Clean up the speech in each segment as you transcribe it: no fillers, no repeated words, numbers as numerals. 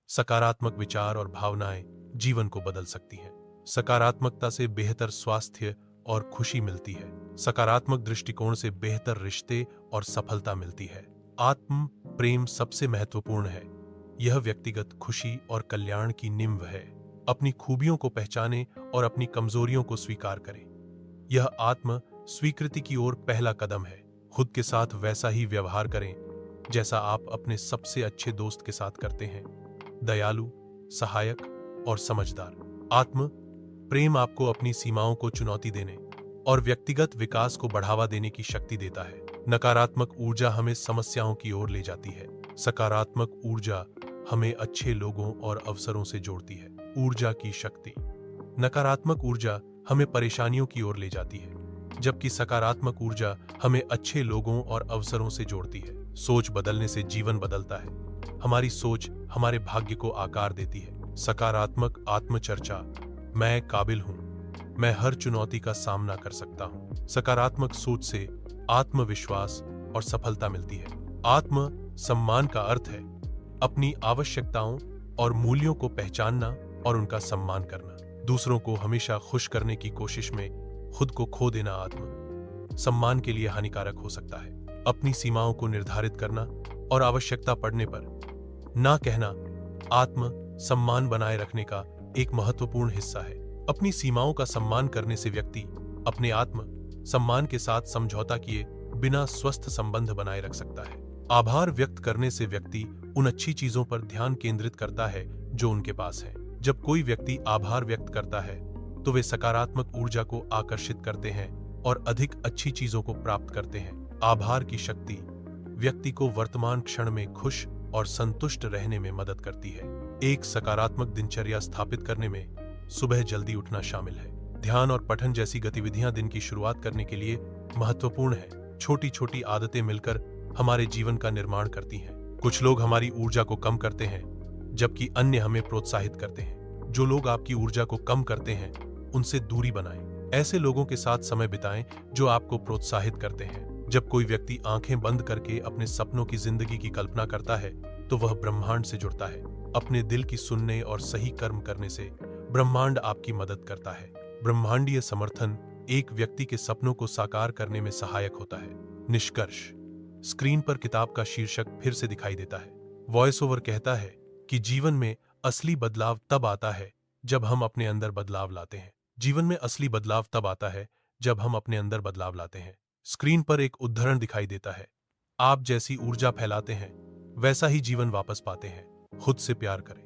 सकारात्मक विचार और भावनाएं जीवन को बदल सकती हैं। सकारात्मकता से बेहतर स्वास्थ्य और खुशी मिलती है। सकारात्मक दृष्टिकोण से बेहतर रिश्ते और सफलता मिलती है। आत्म प्रेम सबसे महत्वपूर्ण है। यह व्यक्तिगत खुशी और कल्याण की नींव है। अपनी खूबियों को पहचानें और अपनी कमजोरियों को स्वीकार करें। यह आत्म स्वीकृति की ओर पहला कदम है। खुद के साथ वैसा ही व्यवहार करें जैसा आप अपने सबसे अच्छे दोस्त के साथ करते हैं। दयालु, सहायक और समझदार। आत्म प्रेम आपको अपनी सीमाओं को चुनौती देने और व्यक्तिगत विकास को बढ़ावा देने की शक्ति देता है। नकारात्मक ऊर्जा हमें समस्याओं की ओर ले जाती है। सकारात्मक ऊर्जा हमें अच्छे लोगों और अवसरों से जोड़ती है। ऊर्जा की शक्ति। नकारात्मक ऊर्जा हमें परेशानियों की ओर ले जाती है, जबकि सकारात्मक ऊर्जा हमें अच्छे लोगों और अवसरों से जोड़ती है। सोच बदलने से जीवन बदलता है। हमारी सोच हमारे भाग्य को आकार देती है। सकारात्मक आत्मचर्चा। मैं काबिल हूं। मैं हर चुनौती का सामना कर सकता हूं। सकारात्मक सोच से आत्मविश्वास और सफलता मिलती है। आत्म सम्मान का अर्थ है अपनी आवश्यकताओं और मूल्यों को पहचानना और उनका सम्मान करना। दूसरों को हमेशा खुश करने की कोशिश में खुद को खो देना आत्म सम्मान के लिए हानिकारक हो सकता है। अपनी सीमाओं को निर्धारित करना और आवश्यकता पड़ने पर ना कहना आत्म सम्मान बनाए रखने का एक महत्वपूर्ण हिस्सा है। अपनी सीमाओं का सम्मान करने से व्यक्ति अपने आत्म सम्मान के साथ समझौता किए बिना स्वस्थ संबंध बनाए रख सकता है। आभार व्यक्त करने से व्यक्ति उन अच्छी चीजों पर ध्यान केंद्रित करता है जो उनके पास है। जब कोई व्यक्ति आभार व्यक्त करता है तो वे सकारात्मक ऊर्जा को आकर्षित करते हैं और अधिक अच्छी चीजों को प्राप्त करते हैं। आभार की शक्ति व्यक्ति को वर्तमान क्षण में खुश और संतुष्ट रहने में मदद करती है। एक सकारात्मक दिनचर्या स्थापित करने में सुबह जल्दी उठना शामिल है। ध्यान और पठन जैसी गतिविधियां दिन की शुरुआत करने के लिए महत्वपूर्ण है। छोटी छोटी आदतें मिलकर हमारे जीवन का निर्माण करती हैं। कुछ लोग हमारी ऊर्जा को कम करते हैं, जबकि अन्य हमें प्रोत्साहित करते हैं। जो लोग आपकी ऊर्जा को कम करते हैं, उनसे दूरी बनाएं। ऐसे लोगों के साथ समय बिताएं जो आपको प्रोत्साहित करते हैं। जब कोई व्यक्ति आंखें बंद करके अपने सपनों की जिंदगी की कल्पना करता है, तो वह ब्रह्मांड से जुड़ता है। अपने दिल की सुनने और सही कर्म करने से ब्रह्मांड आपकी मदद करता है। ब्रह्मांडीय समर्थन एक व्यक्ति के सपनों को साकार करने में सहायक होता है। निष्कर्ष। स्क्रीन पर किताब का शीर्षक फिर से दिखाई देता है। वॉइस ओवर कहता है कि जीवन में असली बदलाव तब आता है जब हम अपने अंदर बदलाव लाते हैं। जीवन में असली बदलाव तब आता है जब हम अपने अंदर बदलाव लाते हैं। स्क्रीन पर एक उदाहरण दिखाई देता है। आप जैसी ऊर्जा फैलाते हैं, वैसा ही जीवन वापस पाते हैं। खुद से प्यार करें,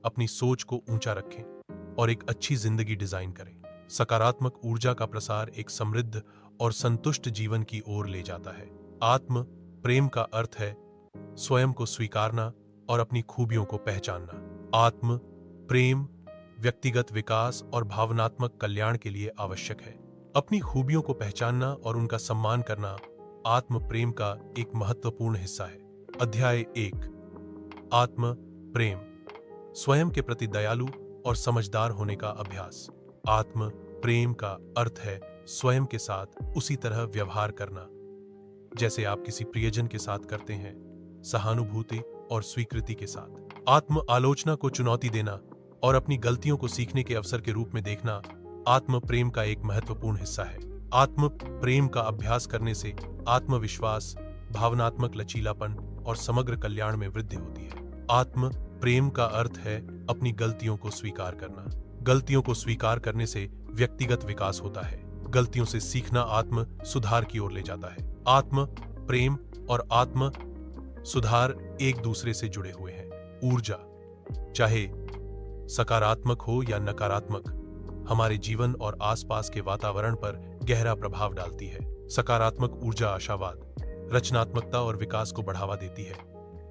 अपनी सोच को ऊंचा रखें और एक अच्छी जिंदगी डिजाइन करें। सकारात्मक ऊर्जा का प्रसार एक समृद्ध और संतुष्ट जीवन की ओर ले जाता है। आत्म प्रेम का अर्थ है स्वयं को स्वीकारना और अपनी खूबियों को पहचानना। आत्म प्रेम व्यक्तिगत विकास और भावनात्मक कल्याण के लिए आवश्यक है। अपनी खूबियों को पहचानना और उनका सम्मान करना आत्म प्रेम का एक महत्वपूर्ण हिस्सा है। अध्याय 1। आत्म प्रेम। स्वयं के प्रति दयालु और समझदार होने का अभ्यास। आत्म प्रेम का अर्थ है स्वयं के साथ उसी तरह व्यवहार करना जैसे आप किसी प्रियजन के साथ करते हैं, सहानुभूति और स्वीकृति के साथ। आत्म आलोचना को चुनौती देना और अपनी गलतियों को सीखने के अवसर के रूप में देखना आत्म प्रेम का एक महत्वपूर्ण हिस्सा है। आत्म प्रेम का अभ्यास करने से आत्मविश्वास, भावनात्मक लचीलापन और समग्र कल्याण में वृद्धि होती है। आत्म प्रेम का अर्थ है अपनी गलतियों को स्वीकार करना। गलतियों को स्वीकार करने से व्यक्तिगत विकास होता है। गलतियों से सीखना आत्म सुधार की ओर ले जाता है। आत्म प्रेम और आत्म सुधार एक दूसरे से जुड़े हुए हैं। ऊर्जा, चाहे सकारात्मक हो या नकारात्मक, हमारे जीवन और आसपास के वातावरण पर गहरा प्रभाव डालती है। सकारात्मक ऊर्जा आशावाद, रचनात्मकता और विकास को बढ़ावा देती है,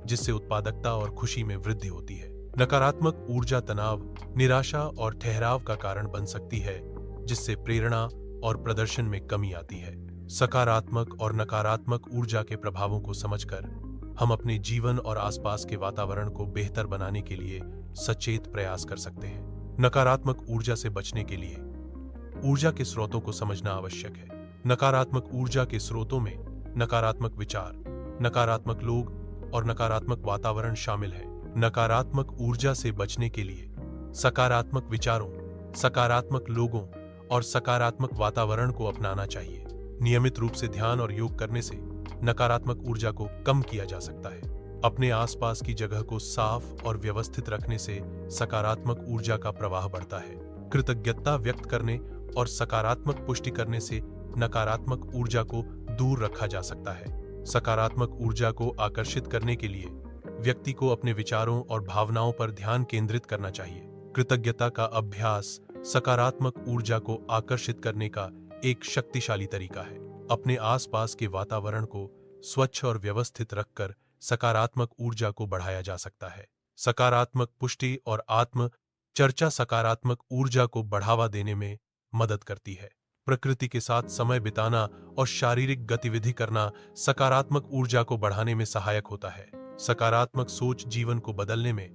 जिससे उत्पादकता और खुशी में वृद्धि होती है। नकारात्मक ऊर्जा तनाव, निराशा और ठहराव का कारण बन सकती है, जिससे प्रेरणा और प्रदर्शन में कमी आती है। सकारात्मक और नकारात्मक ऊर्जा के प्रभावों को समझकर हम अपने जीवन और आसपास के वातावरण को बेहतर बनाने के लिए सचेत प्रयास कर सकते हैं। नकारात्मक ऊर्जा से बचने के लिए ऊर्जा के स्रोतों को समझना आवश्यक है। नकारात्मक ऊर्जा के स्रोतों में नकारात्मक विचार, नकारात्मक लोग और नकारात्मक वातावरण शामिल है। नकारात्मक ऊर्जा से बचने के लिए सकारात्मक विचारों, सकारात्मक लोगों और सकारात्मक वातावरण को अपनाना चाहिए। नियमित रूप से ध्यान और योग करने से नकारात्मक ऊर्जा को कम किया जा सकता है। अपने आसपास की जगह को साफ और व्यवस्थित रखने से सकारात्मक ऊर्जा का प्रवाह बढ़ता है। कृतज्ञता व्यक्त करने और सकारात्मक पुष्टि करने से नकारात्मक ऊर्जा को दूर रखा जा सकता है। सकारात्मक ऊर्जा को आकर्षित करने के लिए व्यक्ति को अपने विचारों और भावनाओं पर ध्यान केंद्रित करना चाहिए। कृतज्ञता का अभ्यास सकारात्मक ऊर्जा को आकर्षित करने का एक शक्तिशाली तरीका है। अपने आसपास के वातावरण को स्वच्छ और व्यवस्थित रखकर सकारात्मक ऊर्जा को बढ़ाया जा सकता है। सकारात्मक पुष्टि और आत्म चर्चा सकारात्मक ऊर्जा को बढ़ावा देने में मदद करती है। प्रकृति के साथ समय बिताना और शारीरिक गतिविधि करना सकारात्मक ऊर्जा को बढ़ाने में सहायक होता है। सकारात्मक सोच जीवन को बदलने में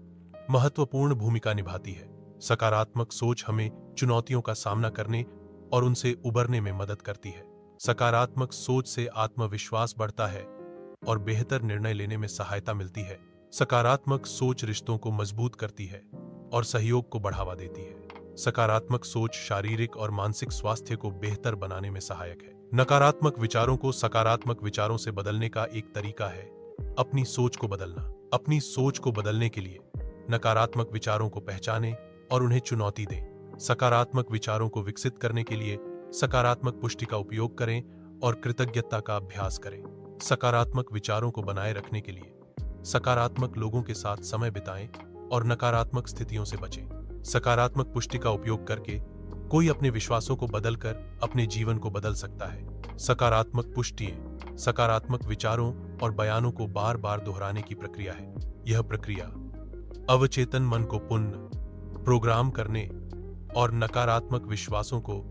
महत्वपूर्ण भूमिका निभाती है। सकारात्मक सोच हमें चुनौतियों का सामना करने और उनसे उबरने में मदद करती है। सकारात्मक सोच से आत्मविश्वास बढ़ता है और बेहतर निर्णय लेने में सहायता मिलती है। सकारात्मक सोच रिश्तों को मजबूत करती है और सहयोग को बढ़ावा देती है। सकारात्मक सोच शारीरिक और मानसिक स्वास्थ्य को बेहतर बनाने में सहायक है। नकारात्मक विचारों को सकारात्मक विचारों से बदलने का एक तरीका है अपनी सोच को बदलना। अपनी सोच को बदलने के लिए नकारात्मक विचारों को पहचानें और उन्हें चुनौती दें। सकारात्मक विचारों को विकसित करने के लिए सकारात्मक पुष्टि का उपयोग करें और कृतज्ञता का अभ्यास करें। सकारात्मक विचारों को बनाए रखने के लिए सकारात्मक लोगों के साथ समय बिताएं और नकारात्मक स्थितियों से बचें। सकारात्मक पुष्टि का उपयोग करके कोई अपने विश्वासों को बदलकर अपने जीवन को बदल सकता है। सकारात्मक पुष्टियां सकारात्मक विचारों और बयानों को बार बार दोहराने की प्रक्रिया है। यह प्रक्रिया अवचेतन मन को पुनः प्रोग्राम करने और नकारात्मक विश्वासों को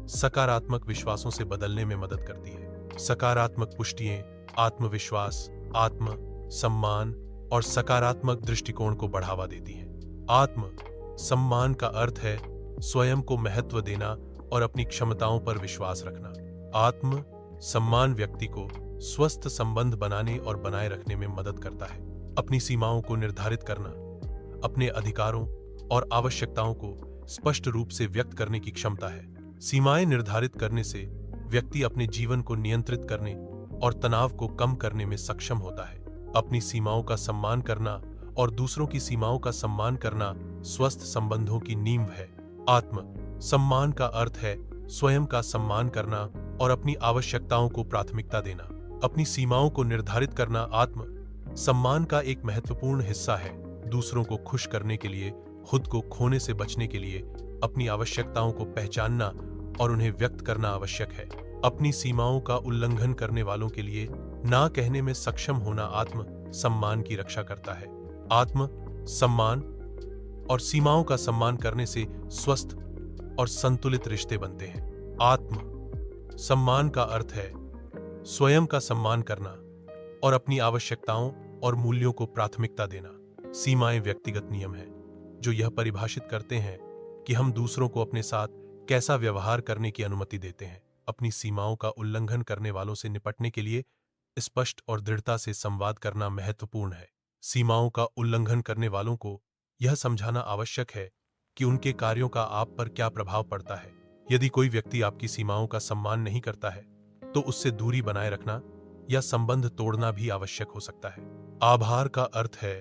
सकारात्मक विश्वासों से बदलने में मदद करती है। सकारात्मक पुष्टियां आत्मविश्वास, आत्म सम्मान और सकारात्मक दृष्टिकोण को बढ़ावा देती हैं। आत्म सम्मान का अर्थ है स्वयं को महत्व देना और अपनी क्षमताओं पर विश्वास रखना। आत्म सम्मान व्यक्ति को स्वस्थ संबंध बनाने और बनाए रखने में मदद करता है। अपनी सीमाओं को निर्धारित करना, अपने अधिकारों और आवश्यकताओं को स्पष्ट रूप से व्यक्त करने की क्षमता है। सीमाएं निर्धारित करने से व्यक्ति अपने जीवन को नियंत्रित करने और तनाव को कम करने में सक्षम होता है। अपनी सीमाओं का सम्मान करना और दूसरों की सीमाओं का सम्मान करना स्वस्थ संबंधों की नींव है। आत्म सम्मान का अर्थ है स्वयं का सम्मान करना और अपनी आवश्यकताओं को प्राथमिकता देना। अपनी सीमाओं को निर्धारित करना आत्म सम्मान का एक महत्वपूर्ण हिस्सा है। दूसरों को खुश करने के लिए, खुद को खोने से बचने के लिए अपनी आवश्यकताओं को पहचानना और उन्हें व्यक्त करना आवश्यक है। अपनी सीमाओं का उल्लंघन करने वालों के लिए ना कहने में सक्षम होना आत्म सम्मान की रक्षा करता है। आत्म सम्मान और सीमाओं का सम्मान करने से स्वस्थ और संतुलित रिश्ते बनते हैं। आत्म सम्मान का अर्थ है स्वयं का सम्मान करना और अपनी आवश्यकताओं और मूल्यों को प्राथमिकता देना। सीमाएं व्यक्तिगत नियम हैं जो यह परिभाषित करते हैं कि हम दूसरों को अपने साथ कैसा व्यवहार करने की अनुमति देते हैं। अपनी सीमाओं का उल्लंघन करने वालों से निपटने के लिए स्पष्ट और दृढ़ता से संवाद करना महत्वपूर्ण है। सीमाओं का उल्लंघन करने वालों को यह समझाना आवश्यक है कि उनके कार्यों का आप पर क्या प्रभाव पड़ता है। यदि कोई व्यक्ति आपकी सीमाओं का सम्मान नहीं करता है तो उससे दूरी बनाए रखना या संबंध तोड़ना भी आवश्यक हो सकता है। आभार का अर्थ है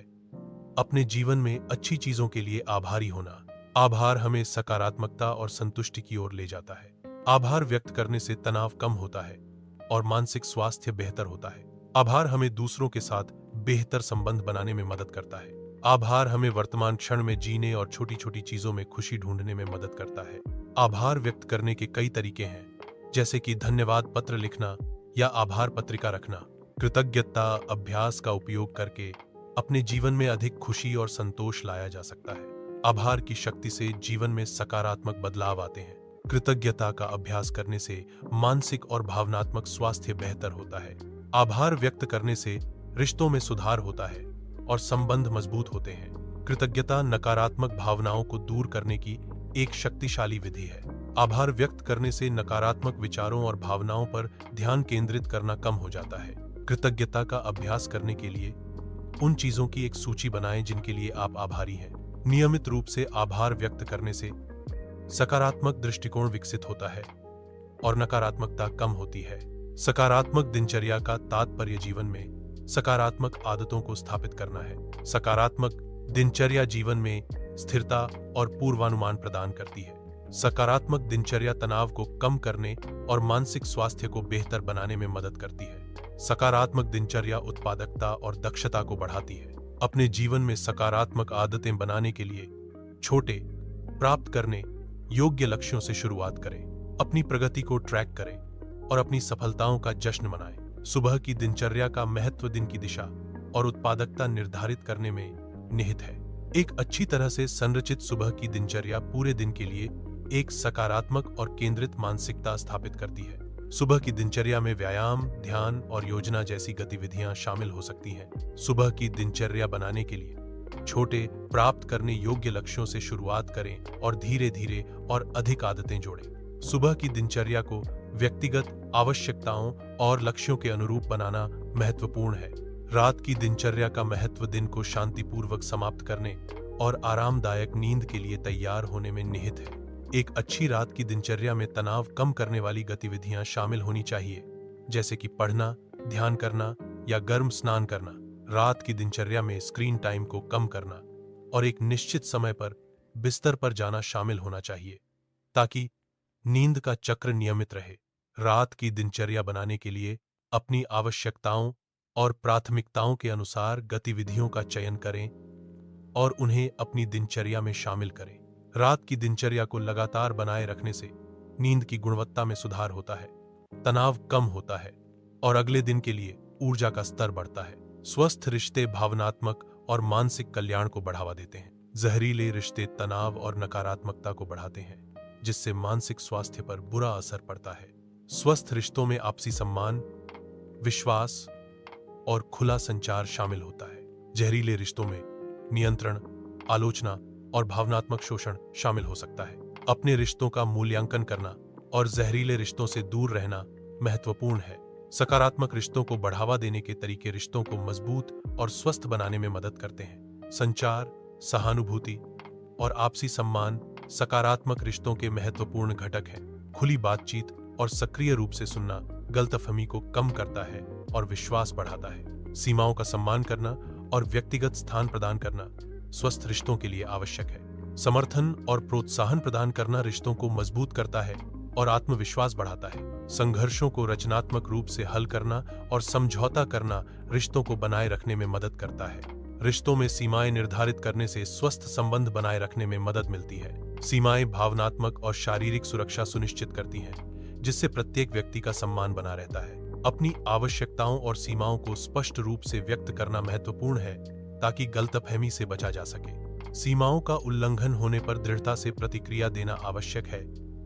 अपने जीवन में अच्छी चीजों के लिए आभारी होना। आभार हमें सकारात्मकता और संतुष्टि की ओर ले जाता है। आभार व्यक्त करने से तनाव कम होता है और मानसिक स्वास्थ्य बेहतर होता है। आभार हमें दूसरों के साथ बेहतर संबंध बनाने में मदद करता है। आभार हमें वर्तमान क्षण में जीने और छोटी छोटी चीजों में खुशी ढूंढने में मदद करता है। आभार व्यक्त करने के कई तरीके हैं, जैसे कि धन्यवाद पत्र लिखना या आभार पत्रिका रखना। कृतज्ञता अभ्यास का उपयोग करके अपने जीवन में अधिक खुशी और संतोष लाया जा सकता है। आभार की शक्ति से जीवन में सकारात्मक बदलाव आते हैं। कृतज्ञता का अभ्यास करने से मानसिक और भावनात्मक स्वास्थ्य बेहतर होता है। आभार व्यक्त करने से रिश्तों में सुधार होता है और संबंध मजबूत होते हैं। कृतज्ञता नकारात्मक भावनाओं को दूर करने की एक शक्तिशाली विधि है। आभार व्यक्त करने से नकारात्मक विचारों और भावनाओं पर ध्यान केंद्रित करना कम हो जाता है। कृतज्ञता का अभ्यास करने के लिए उन चीजों की एक सूची बनाएं जिनके लिए आप आभारी हैं। नियमित रूप से आभार व्यक्त करने से सकारात्मक दृष्टिकोण विकसित होता है और नकारात्मकता कम होती है। सकारात्मक दिनचर्या का तात्पर्य जीवन में सकारात्मक आदतों को स्थापित करना है। सकारात्मक दिनचर्या जीवन में स्थिरता और पूर्वानुमान प्रदान करती है। सकारात्मक दिनचर्या तनाव को कम करने और मानसिक स्वास्थ्य को बेहतर बनाने में मदद करती है। सकारात्मक दिनचर्या उत्पादकता और दक्षता को बढ़ाती है। अपने जीवन में सकारात्मक आदतें बनाने के लिए छोटे, प्राप्त करने योग्य लक्ष्यों से शुरुआत करें। अपनी प्रगति को ट्रैक करें और अपनी सफलताओं का जश्न मनाएं। सुबह की दिनचर्या का महत्व दिन की दिशा और उत्पादकता निर्धारित करने में निहित है। एक अच्छी तरह से संरचित सुबह की दिनचर्या पूरे दिन के लिए एक सकारात्मक और केंद्रित मानसिकता स्थापित करती है। सुबह की दिनचर्या में व्यायाम, ध्यान और योजना जैसी गतिविधियां शामिल हो सकती हैं। सुबह की दिनचर्या बनाने के लिए छोटे, प्राप्त करने योग्य लक्ष्यों से शुरुआत करें और धीरे धीरे और अधिक आदतें जोड़ें। सुबह की दिनचर्या को व्यक्तिगत आवश्यकताओं और लक्ष्यों के अनुरूप बनाना महत्वपूर्ण है। रात की दिनचर्या का महत्व दिन को शांतिपूर्वक समाप्त करने और आरामदायक नींद के लिए तैयार होने में निहित है। एक अच्छी रात की दिनचर्या में तनाव कम करने वाली गतिविधियां शामिल होनी चाहिए, जैसे कि पढ़ना, ध्यान करना या गर्म स्नान करना। रात की दिनचर्या में स्क्रीन टाइम को कम करना और एक निश्चित समय पर बिस्तर पर जाना शामिल होना चाहिए, ताकि नींद का चक्र नियमित रहे। रात की दिनचर्या बनाने के लिए अपनी आवश्यकताओं और प्राथमिकताओं के अनुसार गतिविधियों का चयन करें और उन्हें अपनी दिनचर्या में शामिल करें। रात की दिनचर्या को लगातार बनाए रखने से नींद की गुणवत्ता में सुधार होता है, तनाव कम होता है और अगले दिन के लिए ऊर्जा का स्तर बढ़ता है। स्वस्थ रिश्ते भावनात्मक और मानसिक कल्याण को बढ़ावा देते हैं। जहरीले रिश्ते तनाव और नकारात्मकता को बढ़ाते हैं, जिससे मानसिक स्वास्थ्य पर बुरा असर पड़ता है। स्वस्थ रिश्तों में आपसी सम्मान, विश्वास और खुला संचार शामिल होता है। जहरीले रिश्तों में नियंत्रण, आलोचना और भावनात्मक शोषण शामिल हो सकता है। अपने रिश्तों का मूल्यांकन करना और जहरीले रिश्तों से दूर रहना महत्वपूर्ण है। सकारात्मक रिश्तों को बढ़ावा देने के तरीके रिश्तों को मजबूत और स्वस्थ बनाने में मदद करते हैं। संचार, सहानुभूति और आपसी सम्मान सकारात्मक रिश्तों के महत्वपूर्ण घटक हैं। खुली बातचीत और सक्रिय रूप से सुनना गलतफहमी को कम करता है और विश्वास बढ़ाता है। सीमाओं का सम्मान करना और व्यक्तिगत स्थान प्रदान करना स्वस्थ रिश्तों के लिए आवश्यक है। समर्थन और प्रोत्साहन प्रदान करना रिश्तों को मजबूत करता है और आत्मविश्वास बढ़ाता है। संघर्षों को रचनात्मक रूप से हल करना और समझौता करना रिश्तों को बनाए रखने में मदद करता है। रिश्तों में सीमाएं निर्धारित करने से स्वस्थ संबंध बनाए रखने में मदद मिलती है। सीमाएं भावनात्मक और शारीरिक सुरक्षा सुनिश्चित करती हैं, जिससे प्रत्येक व्यक्ति का सम्मान बना रहता है। अपनी आवश्यकताओं और सीमाओं को स्पष्ट रूप से व्यक्त करना महत्वपूर्ण है, ताकि गलतफहमी से बचा जा सके। सीमाओं का उल्लंघन होने पर दृढ़ता से प्रतिक्रिया देना आवश्यक है,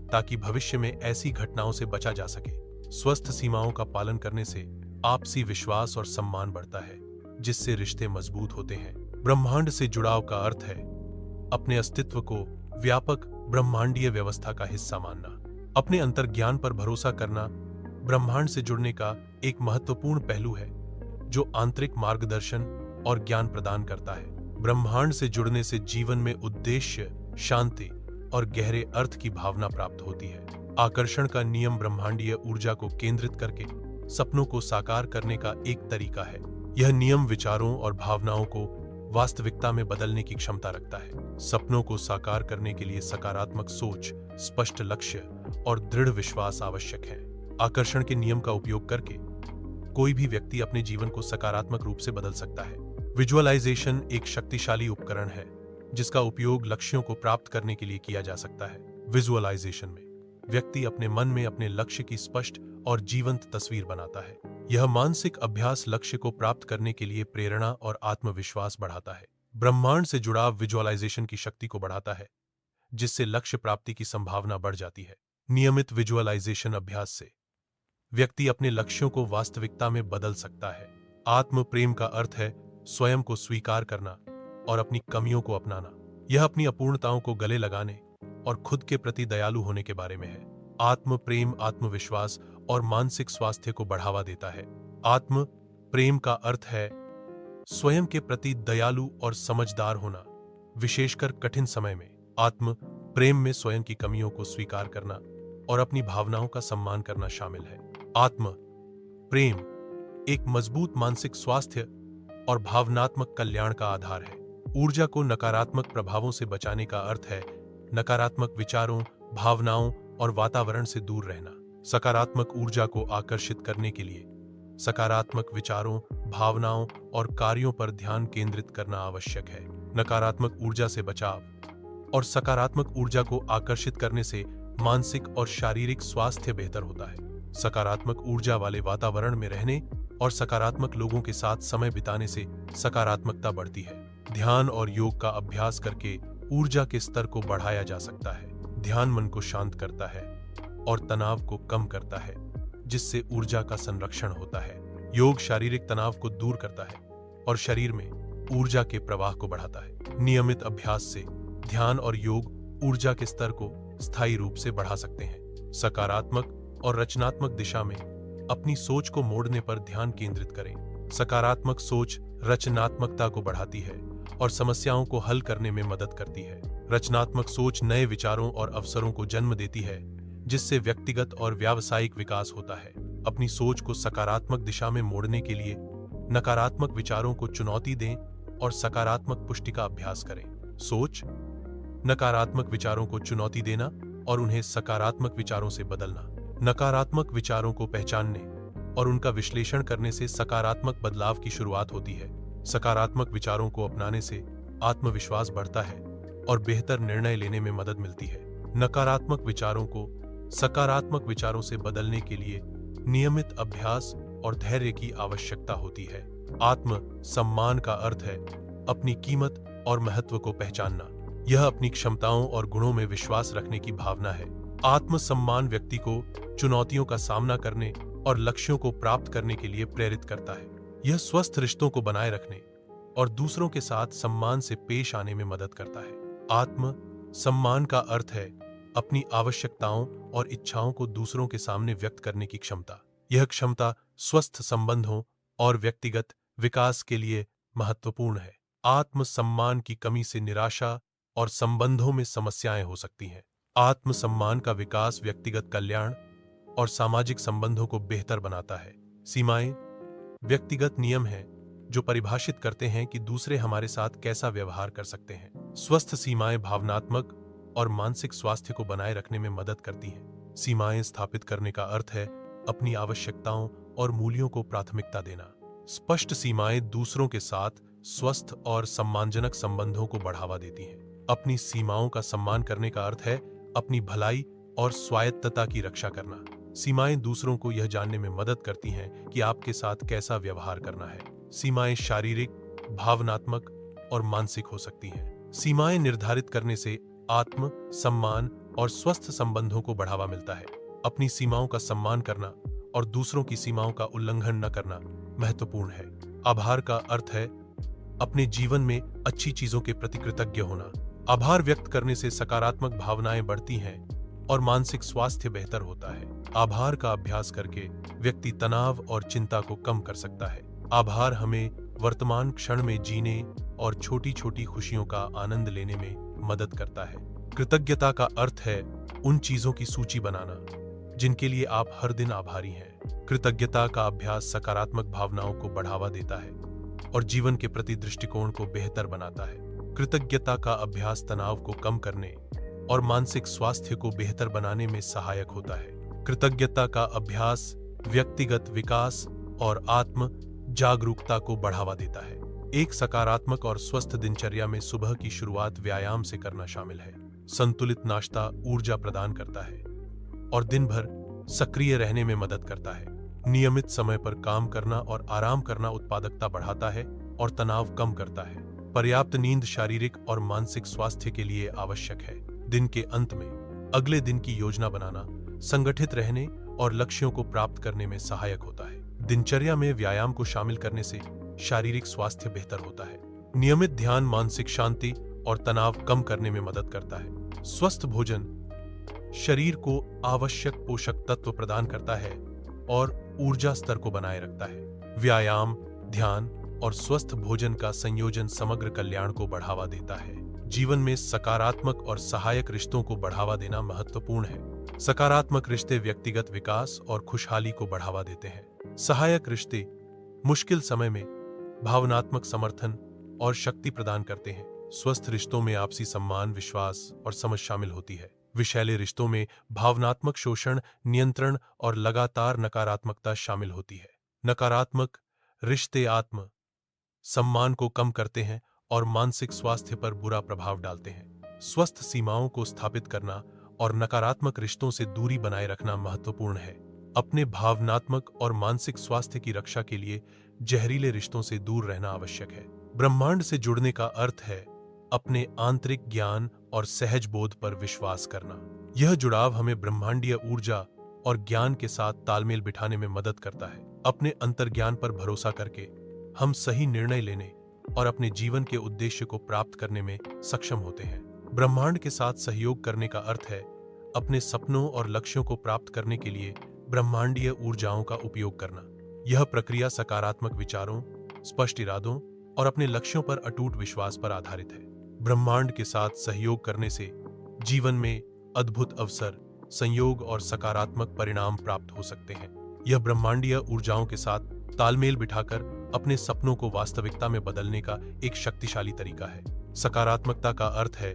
ताकि भविष्य में ऐसी घटनाओं से बचा जा सके। स्वस्थ सीमाओं का पालन करने से आपसी विश्वास और सम्मान बढ़ता है, जिससे रिश्ते मजबूत होते हैं। ब्रह्मांड से जुड़ाव का अर्थ है अपने अस्तित्व को व्यापक ब्रह्मांडीय व्यवस्था का हिस्सा मानना। अपने अंतर्ज्ञान पर भरोसा करना ब्रह्मांड से जुड़ने का एक महत्वपूर्ण पहलू है, जो आंतरिक मार्गदर्शन और ज्ञान प्रदान करता है। ब्रह्मांड से जुड़ने से जीवन में उद्देश्य, शांति और गहरे अर्थ की भावना प्राप्त होती है। आकर्षण का नियम ब्रह्मांडीय ऊर्जा को केंद्रित करके सपनों को साकार करने का एक तरीका है। यह नियम विचारों और भावनाओं को वास्तविकता में बदलने की क्षमता रखता है। सपनों को साकार करने के लिए सकारात्मक सोच, स्पष्ट लक्ष्य और दृढ़ विश्वास आवश्यक है। आकर्षण के नियम का उपयोग करके कोई भी व्यक्ति अपने जीवन को सकारात्मक रूप से बदल सकता है। विजुअलाइजेशन एक शक्तिशाली उपकरण है, जिसका उपयोग लक्ष्यों को प्राप्त करने के लिए किया जा सकता है। विजुअलाइजेशन में व्यक्ति अपने मन में अपने लक्ष्य की स्पष्ट और जीवंत तस्वीर बनाता है। यह मानसिक अभ्यास लक्ष्य को प्राप्त करने के लिए प्रेरणा और आत्मविश्वास बढ़ाता है। ब्रह्मांड से जुड़ाव विजुअलाइजेशन की शक्ति को बढ़ाता है, जिससे लक्ष्य प्राप्ति की संभावना बढ़ जाती है। नियमित विजुअलाइजेशन अभ्यास से व्यक्ति अपने लक्ष्यों को वास्तविकता में बदल सकता है। आत्म प्रेम का अर्थ है स्वयं को स्वीकार करना और अपनी कमियों को अपनाना। यह अपनी अपूर्णताओं को गले लगाने और खुद के प्रति दयालु होने के बारे में है। आत्म प्रेम आत्मविश्वास और मानसिक स्वास्थ्य को बढ़ावा देता है। आत्म प्रेम का अर्थ है स्वयं के प्रति दयालु और समझदार होना, विशेषकर कठिन समय में। आत्म प्रेम में स्वयं की कमियों को स्वीकार करना और अपनी भावनाओं का सम्मान करना शामिल है। आत्म प्रेम एक मजबूत मानसिक स्वास्थ्य और भावनात्मक कल्याण का आधार है। ऊर्जा को नकारात्मक प्रभावों से बचाने का अर्थ है नकारात्मक विचारों, भावनाओं और वातावरण से दूर रहना। सकारात्मक ऊर्जा को आकर्षित करने के लिए सकारात्मक विचारों, भावनाओं और कार्यों पर ध्यान केंद्रित करना आवश्यक है। नकारात्मक ऊर्जा से बचाव और सकारात्मक ऊर्जा को आकर्षित करने से मानसिक और शारीरिक स्वास्थ्य बेहतर होता है। सकारात्मक ऊर्जा वाले वातावरण में रहने और सकारात्मक लोगों के साथ समय बिताने से सकारात्मकता बढ़ती है। ध्यान और योग का अभ्यास करके ऊर्जा के स्तर को बढ़ाया जा सकता है। ध्यान मन को शांत करता है और तनाव को कम करता है, जिससे ऊर्जा का संरक्षण होता है। योग शारीरिक तनाव को दूर करता है और शरीर में ऊर्जा के प्रवाह को बढ़ाता है। नियमित अभ्यास से ध्यान और योग ऊर्जा के स्तर को स्थायी रूप से बढ़ा सकते हैं। सकारात्मक और रचनात्मक दिशा में अपनी सोच को मोड़ने पर ध्यान केंद्रित करें। सकारात्मक सोच रचनात्मकता को बढ़ाती है और समस्याओं को हल करने में मदद करती है। रचनात्मक सोच नए विचारों और अवसरों को जन्म देती है, जिससे व्यक्तिगत और व्यावसायिक विकास होता है। अपनी सोच को सकारात्मक दिशा में मोड़ने के लिए नकारात्मक विचारों को चुनौती दें और सकारात्मक पुष्टि का अभ्यास करें। सोच नकारात्मक विचारों को चुनौती देना और उन्हें सकारात्मक विचारों से बदलना। नकारात्मक विचारों को पहचानने और उनका विश्लेषण करने से सकारात्मक बदलाव की शुरुआत होती है। सकारात्मक विचारों को अपनाने से आत्मविश्वास बढ़ता है और बेहतर निर्णय लेने में मदद मिलती है। नकारात्मक विचारों को सकारात्मक विचारों से बदलने के लिए नियमित अभ्यास और धैर्य की आवश्यकता होती है। आत्म सम्मान का अर्थ है अपनी कीमत और महत्व को पहचानना। यह अपनी क्षमताओं और गुणों में विश्वास रखने की भावना है। आत्म सम्मान व्यक्ति को चुनौतियों का सामना करने और लक्ष्यों को प्राप्त करने के लिए प्रेरित करता है। यह स्वस्थ रिश्तों को बनाए रखने और दूसरों के साथ सम्मान से पेश आने में मदद करता है। आत्म सम्मान का अर्थ है अपनी आवश्यकताओं और इच्छाओं को दूसरों के सामने व्यक्त करने की क्षमता। यह क्षमता स्वस्थ संबंधों और व्यक्तिगत विकास के लिए महत्वपूर्ण है। आत्म सम्मान की कमी से निराशा और संबंधों में समस्याएं हो सकती हैं। आत्म सम्मान का विकास व्यक्तिगत कल्याण और सामाजिक संबंधों को बेहतर बनाता है। सीमाएं व्यक्तिगत नियम हैं जो परिभाषित करते हैं कि दूसरे हमारे साथ कैसा व्यवहार कर सकते हैं। स्वस्थ सीमाएं भावनात्मक और मानसिक स्वास्थ्य को बनाए रखने में मदद करती हैं। सीमाएं स्थापित करने का अर्थ है अपनी आवश्यकताओं और मूल्यों को प्राथमिकता देना। स्पष्ट सीमाएं दूसरों के साथ स्वस्थ और सम्मानजनक संबंधों को बढ़ावा देती हैं। अपनी सीमाओं का सम्मान करने का अर्थ है अपनी भलाई और स्वायत्तता की रक्षा करना। सीमाएं दूसरों को यह जानने में मदद करती हैं कि आपके साथ कैसा व्यवहार करना है। सीमाएं शारीरिक, भावनात्मक और मानसिक हो सकती हैं। सीमाएं निर्धारित करने से आत्म सम्मान और स्वस्थ संबंधों को बढ़ावा मिलता है। अपनी सीमाओं का सम्मान करना और दूसरों की सीमाओं का उल्लंघन न करना महत्वपूर्ण है। आभार का अर्थ है अपने जीवन में अच्छी चीजों के प्रति कृतज्ञ होना। आभार व्यक्त करने से सकारात्मक भावनाएं बढ़ती हैं और मानसिक स्वास्थ्य बेहतर होता है। आभार का अभ्यास करके व्यक्ति तनाव और चिंता को कम कर सकता है। आभार हमें वर्तमान क्षण में जीने और छोटी छोटी खुशियों का आनंद लेने में मदद करता है। कृतज्ञता का अर्थ है उन चीजों की सूची बनाना जिनके लिए आप हर दिन आभारी हैं। कृतज्ञता का अभ्यास सकारात्मक भावनाओं को बढ़ावा देता है और जीवन के प्रति दृष्टिकोण को बेहतर बनाता है। कृतज्ञता का अभ्यास तनाव को कम करने और मानसिक स्वास्थ्य को बेहतर बनाने में सहायक होता है। कृतज्ञता का अभ्यास व्यक्तिगत विकास और आत्म जागरूकता को बढ़ावा देता है। एक सकारात्मक और स्वस्थ दिनचर्या में सुबह की शुरुआत व्यायाम से करना शामिल है। संतुलित नाश्ता ऊर्जा प्रदान करता है और दिन भर सक्रिय रहने में मदद करता है। नियमित समय पर काम करना और आराम करना उत्पादकता बढ़ाता है और तनाव कम करता है। पर्याप्त नींद शारीरिक और मानसिक स्वास्थ्य के लिए आवश्यक है। दिन के अंत में अगले दिन की योजना बनाना संगठित रहने और लक्ष्यों को प्राप्त करने में सहायक होता है। दिनचर्या में व्यायाम को शामिल करने से शारीरिक स्वास्थ्य बेहतर होता है। नियमित ध्यान मानसिक शांति और तनाव कम करने में मदद करता है। स्वस्थ भोजन शरीर को आवश्यक पोषक तत्व प्रदान करता है और ऊर्जा स्तर को बनाए रखता है। व्यायाम, ध्यान और स्वस्थ भोजन का संयोजन समग्र कल्याण को बढ़ावा देता है। जीवन में सकारात्मक और सहायक रिश्तों को बढ़ावा देना महत्वपूर्ण है। सकारात्मक रिश्ते व्यक्तिगत विकास और खुशहाली को बढ़ावा देते हैं। सहायक रिश्ते मुश्किल समय में भावनात्मक समर्थन और शक्ति प्रदान करते हैं। स्वस्थ रिश्तों में आपसी सम्मान, विश्वास और समझ शामिल होती है। विषैले रिश्तों में भावनात्मक शोषण, नियंत्रण और लगातार नकारात्मकता शामिल होती है। नकारात्मक रिश्ते आत्म सम्मान को कम करते हैं और मानसिक स्वास्थ्य पर बुरा प्रभाव डालते हैं। स्वस्थ सीमाओं को स्थापित करना और नकारात्मक रिश्तों से दूरी बनाए रखना महत्वपूर्ण है। अपने भावनात्मक और मानसिक स्वास्थ्य की रक्षा के लिए जहरीले रिश्तों से दूर रहना आवश्यक है। ब्रह्मांड से जुड़ने का अर्थ है अपने आंतरिक ज्ञान और सहज बोध पर विश्वास करना। यह जुड़ाव हमें ब्रह्मांडीय ऊर्जा और ज्ञान के साथ तालमेल बिठाने में मदद करता है। अपने अंतर्ज्ञान पर भरोसा करके हम सही निर्णय लेने और अपने जीवन के उद्देश्य को प्राप्त करने में सक्षम होते हैं। ब्रह्मांड के साथ सहयोग करने का अर्थ है अपने सपनों और लक्ष्यों को प्राप्त करने के लिए ब्रह्मांडीय ऊर्जाओं का उपयोग करना। यह प्रक्रिया सकारात्मक विचारों, स्पष्ट इरादों और अपने लक्ष्यों पर अटूट विश्वास पर आधारित है। ब्रह्मांड के साथ सहयोग करने से जीवन में अद्भुत अवसर, संयोग और सकारात्मक परिणाम प्राप्त हो सकते हैं। यह ब्रह्मांडीय ऊर्जाओं के साथ तालमेल बिठाकर अपने सपनों को वास्तविकता में बदलने का एक शक्तिशाली तरीका है। सकारात्मकता का अर्थ है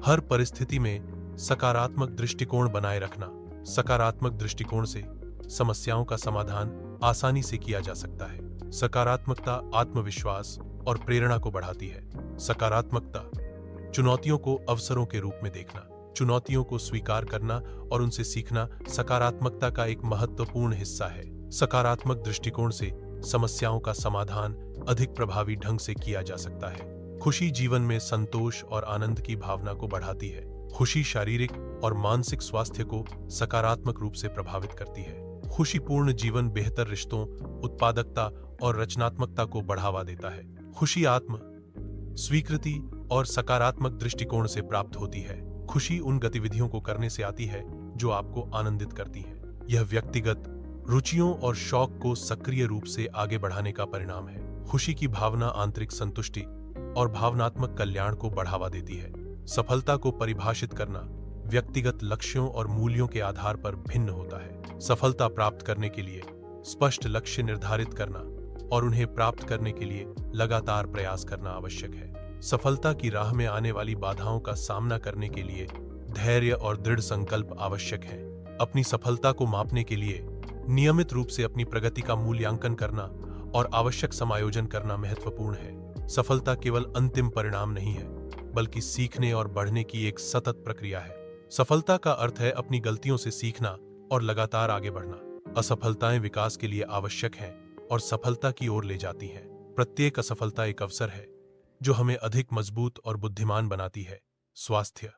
हर परिस्थिति में सकारात्मक दृष्टिकोण बनाए रखना। सकारात्मक दृष्टिकोण से समस्याओं का समाधान आसानी से किया जा सकता है। सकारात्मकता आत्मविश्वास और प्रेरणा को बढ़ाती है। सकारात्मकता चुनौतियों को अवसरों के रूप में देखना, चुनौतियों को स्वीकार करना और उनसे सीखना सकारात्मकता का एक महत्वपूर्ण हिस्सा है। सकारात्मक दृष्टिकोण से समस्याओं का समाधान अधिक प्रभावी ढंग से किया जा सकता है। खुशी जीवन में संतोष और आनंद की भावना को बढ़ाती है। खुशी शारीरिक और मानसिक स्वास्थ्य को सकारात्मक रूप से प्रभावित करती है। खुशीपूर्ण जीवन बेहतर रिश्तों, उत्पादकता और रचनात्मकता को बढ़ावा देता है। खुशी आत्म स्वीकृति और सकारात्मक दृष्टिकोण से प्राप्त होती है। खुशी उन गतिविधियों को करने से आती है जो आपको आनंदित करती हैं। यह व्यक्तिगत रुचियों और शौक को सक्रिय रूप से आगे बढ़ाने का परिणाम है। खुशी की भावना आंतरिक संतुष्टि और भावनात्मक कल्याण को बढ़ावा देती है। सफलता को परिभाषित करना व्यक्तिगत लक्ष्यों और मूल्यों के आधार पर भिन्न होता है। सफलता प्राप्त करने के लिए स्पष्ट लक्ष्य निर्धारित करना और उन्हें प्राप्त करने के लिए लगातार प्रयास करना आवश्यक है। सफलता की राह में आने वाली बाधाओं का सामना करने के लिए धैर्य और दृढ़ संकल्प आवश्यक है। अपनी सफलता को मापने के लिए नियमित रूप से अपनी प्रगति का मूल्यांकन करना और आवश्यक समायोजन करना महत्वपूर्ण है। सफलता केवल अंतिम परिणाम नहीं है, बल्कि सीखने और बढ़ने की एक सतत प्रक्रिया है। सफलता का अर्थ है अपनी गलतियों से सीखना और लगातार आगे बढ़ना। असफलताएं विकास के लिए आवश्यक हैं और सफलता की ओर ले जाती हैं। प्रत्येक असफलता एक अवसर है जो हमें अधिक मजबूत और बुद्धिमान बनाती है। स्वास्थ्य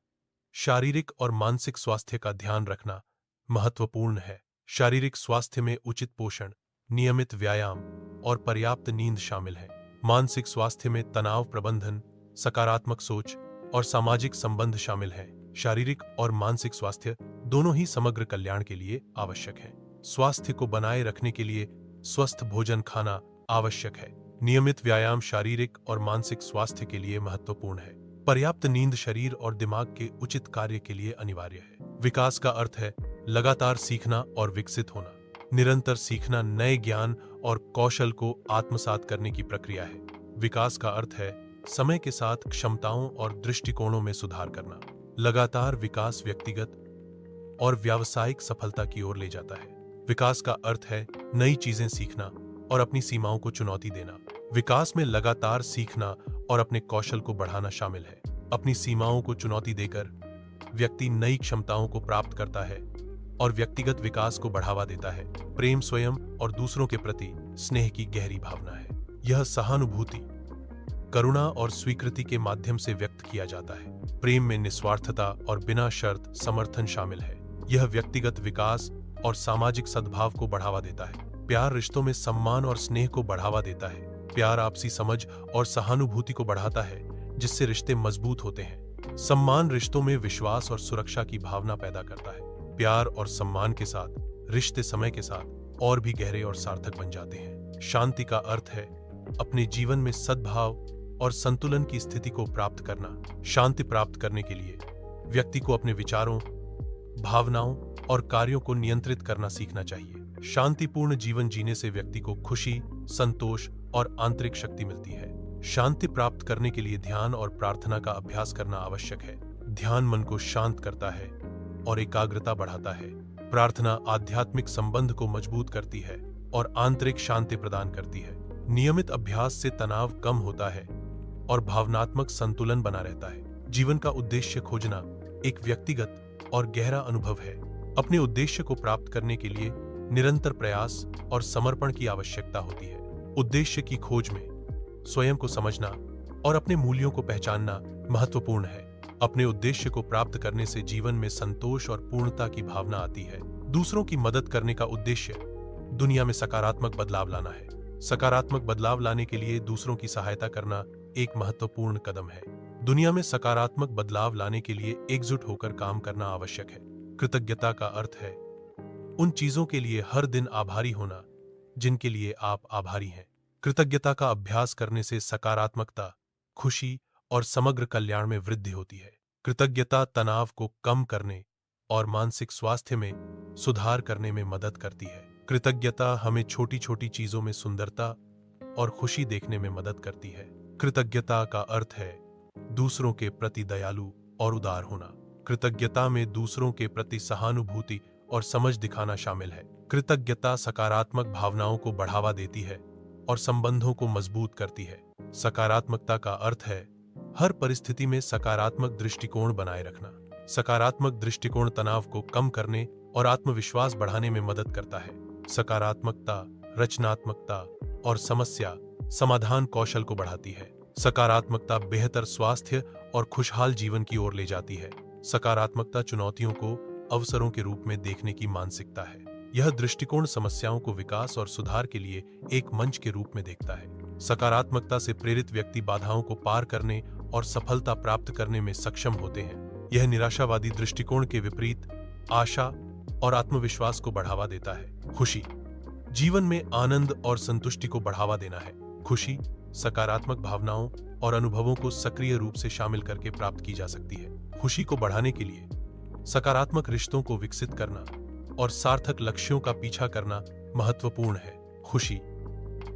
शारीरिक और मानसिक स्वास्थ्य का ध्यान रखना महत्वपूर्ण है। शारीरिक स्वास्थ्य में उचित पोषण, नियमित व्यायाम और पर्याप्त नींद शामिल है। मानसिक स्वास्थ्य में तनाव प्रबंधन, सकारात्मक सोच और सामाजिक संबंध शामिल हैं। शारीरिक और मानसिक स्वास्थ्य दोनों ही समग्र कल्याण के लिए आवश्यक हैं। स्वास्थ्य को बनाए रखने के लिए स्वस्थ भोजन खाना आवश्यक है। नियमित व्यायाम शारीरिक और मानसिक स्वास्थ्य के लिए महत्वपूर्ण है। पर्याप्त नींद शरीर और दिमाग के उचित कार्य के लिए अनिवार्य है। विकास का अर्थ है लगातार सीखना और विकसित होना। निरंतर सीखना नए ज्ञान और कौशल को आत्मसात करने की प्रक्रिया है। विकास का अर्थ है समय के साथ क्षमताओं और दृष्टिकोणों में सुधार करना। लगातार विकास व्यक्तिगत और व्यावसायिक सफलता की ओर ले जाता है। विकास का अर्थ है नई चीजें सीखना और अपनी सीमाओं को चुनौती देना। विकास में लगातार सीखना और अपने कौशल को बढ़ाना शामिल है। अपनी सीमाओं को चुनौती देकर व्यक्ति नई क्षमताओं को प्राप्त करता है और व्यक्तिगत विकास को बढ़ावा देता है। प्रेम स्वयं और दूसरों के प्रति स्नेह की गहरी भावना है। यह सहानुभूति, करुणा और स्वीकृति के माध्यम से व्यक्त किया जाता है। प्रेम में निस्वार्थता और बिना शर्त समर्थन शामिल है। यह व्यक्तिगत विकास और सामाजिक सद्भाव को बढ़ावा देता है। प्यार रिश्तों में सम्मान और स्नेह को बढ़ावा देता है। प्यार आपसी समझ और सहानुभूति को बढ़ाता है, जिससे रिश्ते मजबूत होते हैं। सम्मान रिश्तों में विश्वास और सुरक्षा की भावना पैदा करता है। प्यार और सम्मान के साथ रिश्ते समय के साथ और भी गहरे और सार्थक बन जाते हैं। शांति का अर्थ है अपने जीवन में सद्भाव और संतुलन की स्थिति को प्राप्त करना। शांति प्राप्त करने के लिए व्यक्ति को अपने विचारों, भावनाओं और कार्यों को नियंत्रित करना सीखना चाहिए। शांतिपूर्ण जीवन जीने से व्यक्ति को खुशी, संतोष और आंतरिक शक्ति मिलती है। शांति प्राप्त करने के लिए ध्यान और प्रार्थना का अभ्यास करना आवश्यक है। ध्यान मन को शांत करता है और एकाग्रता बढ़ाता है। प्रार्थना आध्यात्मिक संबंध को मजबूत करती है और आंतरिक शांति प्रदान करती है। नियमित अभ्यास से तनाव कम होता है और भावनात्मक संतुलन बना रहता है। जीवन का उद्देश्य खोजना एक व्यक्तिगत और गहरा अनुभव है। अपने उद्देश्य को प्राप्त करने के लिए निरंतर प्रयास और समर्पण की आवश्यकता होती है। उद्देश्य की खोज में स्वयं को समझना और अपने मूल्यों को पहचानना महत्वपूर्ण है। अपने उद्देश्य को प्राप्त करने से जीवन में संतोष और पूर्णता की भावना आती है। दूसरों की मदद करने का उद्देश्य दुनिया में सकारात्मक बदलाव लाना है। सकारात्मक बदलाव लाने के लिए दूसरों की सहायता करना एक महत्वपूर्ण कदम है। दुनिया में सकारात्मक बदलाव लाने के लिए एकजुट होकर काम करना आवश्यक है। कृतज्ञता का अर्थ है उन चीजों के लिए हर दिन आभारी होना जिनके लिए आप आभारी हैं। कृतज्ञता का अभ्यास करने से सकारात्मकता, खुशी और समग्र कल्याण में वृद्धि होती है। कृतज्ञता तनाव को कम करने और मानसिक स्वास्थ्य में सुधार करने में मदद करती है। कृतज्ञता हमें छोटी छोटी चीजों में सुंदरता और खुशी देखने में मदद करती है। कृतज्ञता का अर्थ है दूसरों के प्रति दयालु और उदार होना। कृतज्ञता में दूसरों के प्रति सहानुभूति और समझ दिखाना शामिल है। कृतज्ञता सकारात्मक भावनाओं को बढ़ावा देती है और संबंधों को मजबूत करती है। सकारात्मकता का अर्थ है हर परिस्थिति में सकारात्मक दृष्टिकोण बनाए रखना। सकारात्मक दृष्टिकोण तनाव को कम करने और आत्मविश्वास बढ़ाने में मदद करता है। सकारात्मकता रचनात्मकता और समस्या समाधान कौशल को बढ़ाती है। सकारात्मकता बेहतर स्वास्थ्य और खुशहाल जीवन की ओर ले जाती है। सकारात्मकता चुनौतियों को अवसरों के रूप में देखने की मानसिकता है। यह दृष्टिकोण समस्याओं को विकास और सुधार के लिए एक मंच के रूप में देखता है। सकारात्मकता से प्रेरित व्यक्ति बाधाओं को पार करने और सफलता प्राप्त करने में सक्षम होते हैं। यह निराशावादी दृष्टिकोण के विपरीत आशा और आत्मविश्वास को बढ़ावा देता है। खुशी जीवन में आनंद और संतुष्टि को बढ़ावा देना है। खुशी सकारात्मक भावनाओं और अनुभवों को सक्रिय रूप से शामिल करके प्राप्त की जा सकती है। खुशी को बढ़ाने के लिए सकारात्मक रिश्तों को विकसित करना और सार्थक लक्ष्यों का पीछा करना महत्वपूर्ण है। खुशी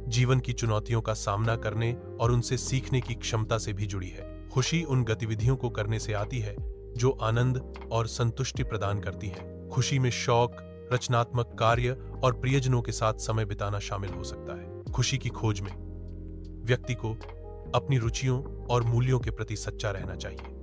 जीवन की चुनौतियों का सामना करने और उनसे सीखने की क्षमता से भी जुड़ी है। खुशी उन गतिविधियों को करने से आती है जो आनंद और संतुष्टि प्रदान करती हैं। खुशी में शौक, रचनात्मक कार्य और प्रियजनों के साथ समय बिताना शामिल हो सकता है। खुशी की खोज में व्यक्ति को अपनी रुचियों और मूल्यों के प्रति सच्चा रहना चाहिए।